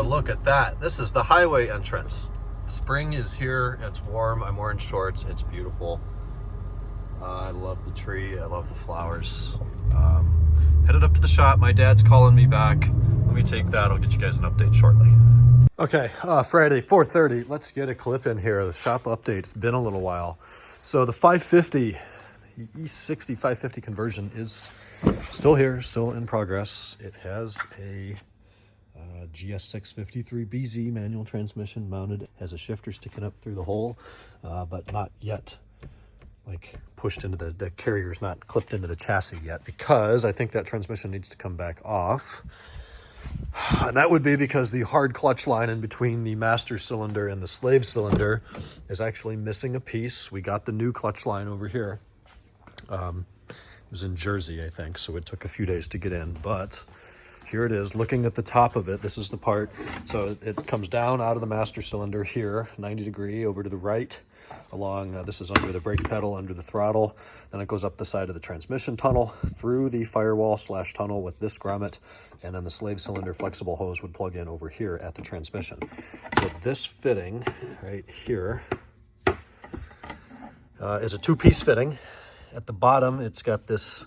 look at that. This is the highway entrance. Spring is here. It's warm. I'm wearing shorts. It's beautiful. I love the tree. I love the flowers. Headed up to the shop. My dad's calling me back. Let me take that. I'll get you guys an update shortly. Okay, Friday, 4:30. Let's get a clip in here. The shop update. It's been a little while. So the 550, E60 550 conversion is still here, still in progress. It has a GS653BZ manual transmission mounted, has a shifter sticking up through the hole, but not yet like pushed into the carrier's not clipped into the chassis yet, because I think that transmission needs to come back off. And that would be because the hard clutch line in between the master cylinder and the slave cylinder is actually missing a piece. We got the new clutch line over here. It was in Jersey, I think, so it took a few days to get in, but here it is. Looking at the top of it, this is the part. So it comes down out of the master cylinder here, 90 degree over to the right, along, this is under the brake pedal, under the throttle. Then it goes up the side of the transmission tunnel, through the firewall / tunnel with this grommet, and then the slave cylinder flexible hose would plug in over here at the transmission. So this fitting right here is a two-piece fitting. At the bottom, it's got this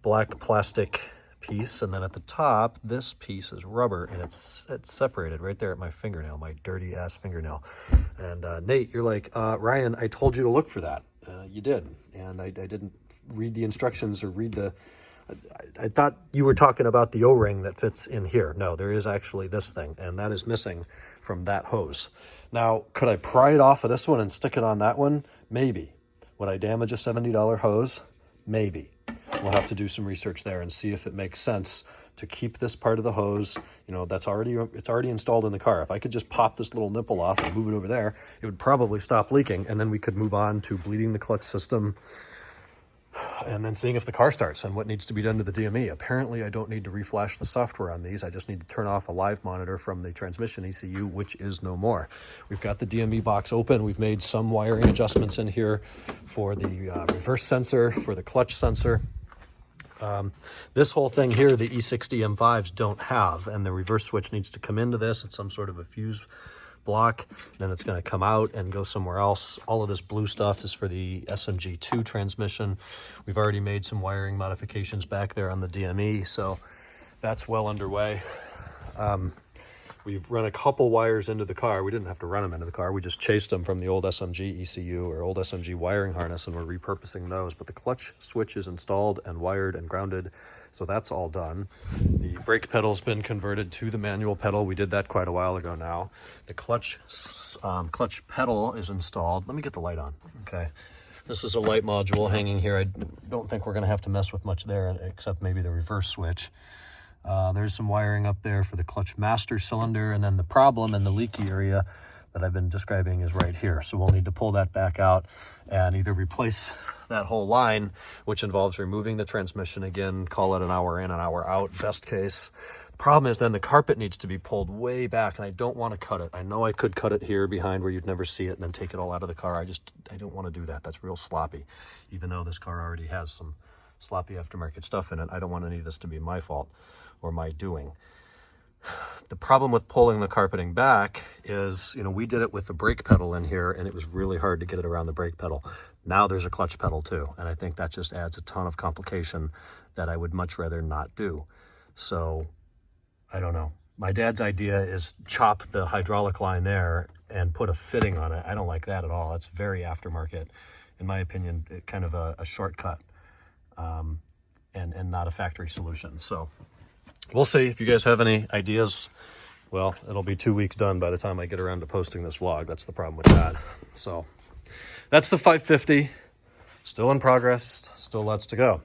black plastic piece, and then at the top, this piece is rubber, and it's separated right there at my fingernail, my dirty ass fingernail. And Nate, you're like, Ryan, I told you to look for that. You did, and I didn't read the instructions or read the. I thought you were talking about the O-ring that fits in here. No, there is actually this thing, and that is missing from that hose. Now, could I pry it off of this one and stick it on that one? Maybe. Would I damage a $70 hose? Maybe. We'll have to do some research there and see if it makes sense to keep this part of the hose. You know, it's already installed in the car. If I could just pop this little nipple off and move it over there, it would probably stop leaking, and then we could move on to bleeding the clutch system and then seeing if the car starts and what needs to be done to the DME. Apparently, I don't need to reflash the software on these. I just need to turn off a live monitor from the transmission ECU, which is no more. We've got the DME box open. We've made some wiring adjustments in here for the reverse sensor, for the clutch sensor. This whole thing here, the E60 M5s don't have, and the reverse switch needs to come into this. It's some sort of a fuse block, then it's going to come out and go somewhere else. All of this blue stuff is for the SMG2 transmission. We've already made some wiring modifications back there on the DME, so that's well underway. We've run a couple wires into the car. We didn't have to run them into the car. We just chased them from the old SMG ECU or old SMG wiring harness, and we're repurposing those. But the clutch switch is installed and wired and grounded, so that's all done. The brake pedal's been converted to the manual pedal. We did that quite a while ago now. The clutch pedal is installed. Let me get the light on. Okay. This is a light module hanging here. I don't think we're going to have to mess with much there, except maybe the reverse switch. There's some wiring up there for the clutch master cylinder, and then the problem and the leaky area that I've been describing is right here. So we'll need to pull that back out and either replace that whole line, which involves removing the transmission again, call it an hour in, an hour out, best case. The problem is then the carpet needs to be pulled way back, and I don't want to cut it. I know I could cut it here behind where you'd never see it and then take it all out of the car. I don't want to do that. That's real sloppy. Even though this car already has some sloppy aftermarket stuff in it, I don't want any of this to be my fault or my doing. The problem with pulling the carpeting back is, you know, we did it with the brake pedal in here, and it was really hard to get it around the brake pedal. Now there's a clutch pedal too, and I think that just adds a ton of complication that I would much rather not do. So I don't know. My dad's idea is chop the hydraulic line there and put a fitting on it. I don't like that at all. That's very aftermarket. In my opinion, kind of a shortcut and not a factory solution. So we'll see. If you guys have any ideas, well, it'll be 2 weeks done by the time I get around to posting this vlog. That's the problem with that. So that's the 550. Still in progress. Still lots to go.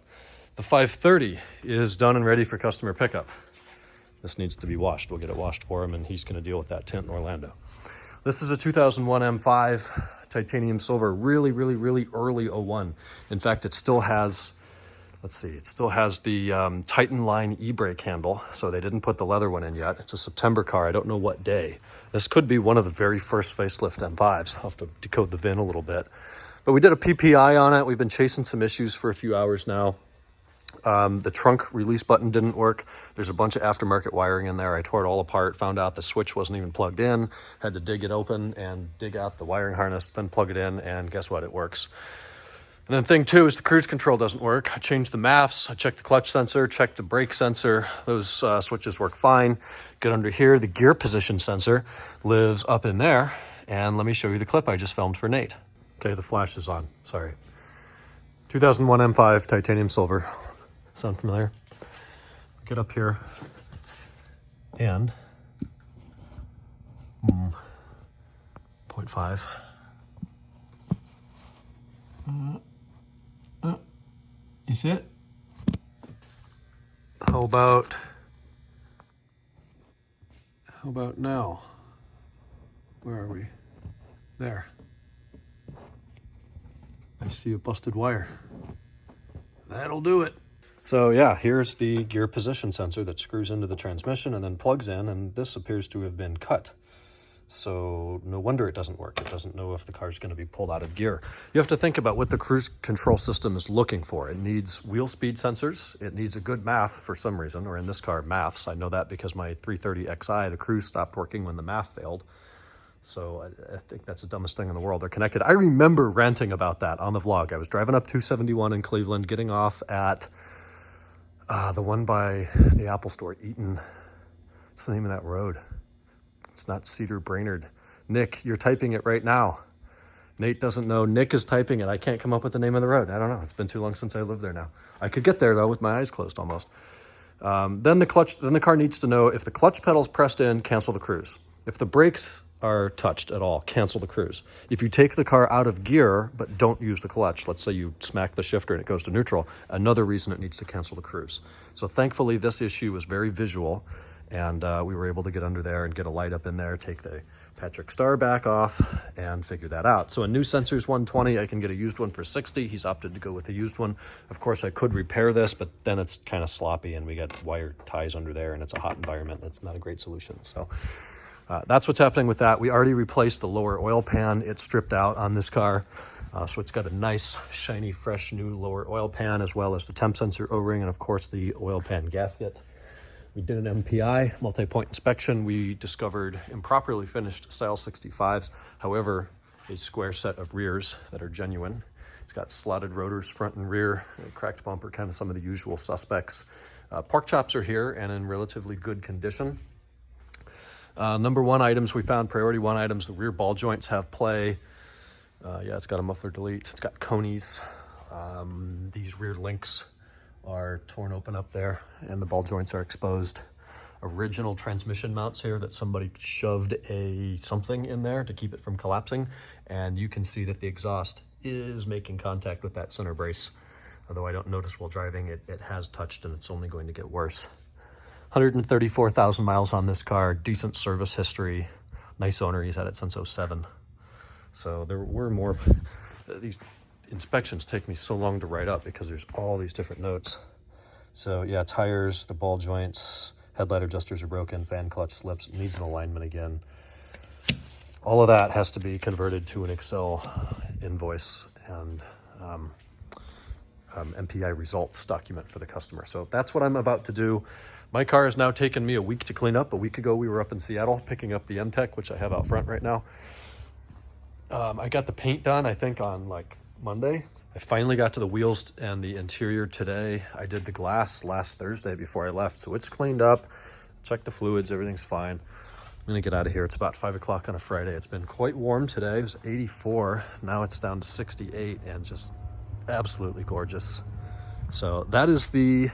The 530 is done and ready for customer pickup. This needs to be washed. We'll get it washed for him, and he's going to deal with that tint in Orlando. This is a 2001 M5 titanium silver, really early 01. In fact, it still has, let's see, it still has the Titan line e-brake handle, so they didn't put the leather one in yet. It's a September car. I don't know what day. This could be one of the very first facelift M5s. I'll have to decode the VIN a little bit. But we did a PPI on it. We've been chasing some issues for a few hours now. The trunk release button didn't work. There's a bunch of aftermarket wiring in there. I tore it all apart, found out the switch wasn't even plugged in, had to dig it open and dig out the wiring harness, then plug it in, and guess what? It works. And then thing two is the cruise control doesn't work. I changed the MAFs, I checked the clutch sensor, checked the brake sensor. Those switches work fine. Get under here, the gear position sensor lives up in there. And let me show you the clip I just filmed for Nate. Okay, the flash is on, sorry. 2001 M5 titanium silver. Sound familiar? Get up here and 0.5. You see it? How about now? Where are we? There. I see a busted wire. That'll do it. So yeah, here's the gear position sensor that screws into the transmission and then plugs in, and this appears to have been cut. So no wonder it doesn't work. It doesn't know if the car's going to be pulled out of gear. You have to think about what the cruise control system is looking for. It needs wheel speed sensors. It needs a good MAF for some reason, or in this car, MAFs. I know that because my 330xi, the cruise stopped working when the MAF failed. So I think that's the dumbest thing in the world. They're connected. I remember ranting about that on the vlog. I was driving up 271 in Cleveland, getting off at the one by the Apple store, Eaton. What's the name of that road? It's not Cedar Brainerd. Nick, you're typing it right now. Nate doesn't know. Nick is typing it. I can't come up with the name of the road. I don't know. It's been too long since I lived there now. I could get there though with my eyes closed almost. Then the car needs to know if the clutch pedal's pressed in, cancel the cruise. If the brakes are touched at all, cancel the cruise. If you take the car out of gear but don't use the clutch, let's say you smack the shifter and it goes to neutral, another reason it needs to cancel the cruise. So thankfully this issue was very visual, and we were able to get under there and get a light up in there, take the Patrick Star back off, and figure that out. So a new sensor is $120. I can get a used one for $60. He's opted to go with a used one. Of course, I could repair this, but then it's kind of sloppy and we got wire ties under there and it's a hot environment. It's not a great solution. So that's what's happening with that. We already replaced the lower oil pan. It's stripped out on this car. So it's got a nice, shiny, fresh, new lower oil pan, as well as the temp sensor O-ring and, of course, the oil pan gasket. We did an MPI, multi-point inspection. We discovered improperly finished style 65s. However, a square set of rears that are genuine. It's got slotted rotors front and rear, a cracked bumper, kind of some of the usual suspects. Pork chops are here and in relatively good condition. Number one items we found, priority one items, the rear ball joints have play. Yeah, it's got a muffler delete. It's got conies. These rear links are torn open up there and the ball joints are exposed. Original transmission mounts here that somebody shoved something in there to keep it from collapsing, and you can see that the exhaust is making contact with that center brace. Although I don't notice while driving, it has touched and it's only going to get worse. 134,000 miles on this car, decent service history, nice owner. He's had it since 07. So there were more. These inspections take me so long to write up because there's all these different notes. So yeah, tires, the ball joints, headlight adjusters are broken, fan clutch slips, it needs an alignment again. All of that has to be converted to an Excel invoice and MPI results document for the customer. So that's what I'm about to do. My car has now taken me a week to clean up. A week ago, we were up in Seattle picking up the M-Tech, which I have out front right now. I got the paint done, I think, on like Monday. I finally got to the wheels and the interior today. I did the glass last Thursday before I left, so it's cleaned up. Checked the fluids, everything's fine. I'm gonna get out of here. It's about 5 o'clock on a Friday. It's been quite warm today. It was 84. Now it's down to 68 and just absolutely gorgeous. So that is the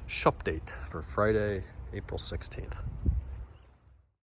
Shupdate for Friday, April 16th.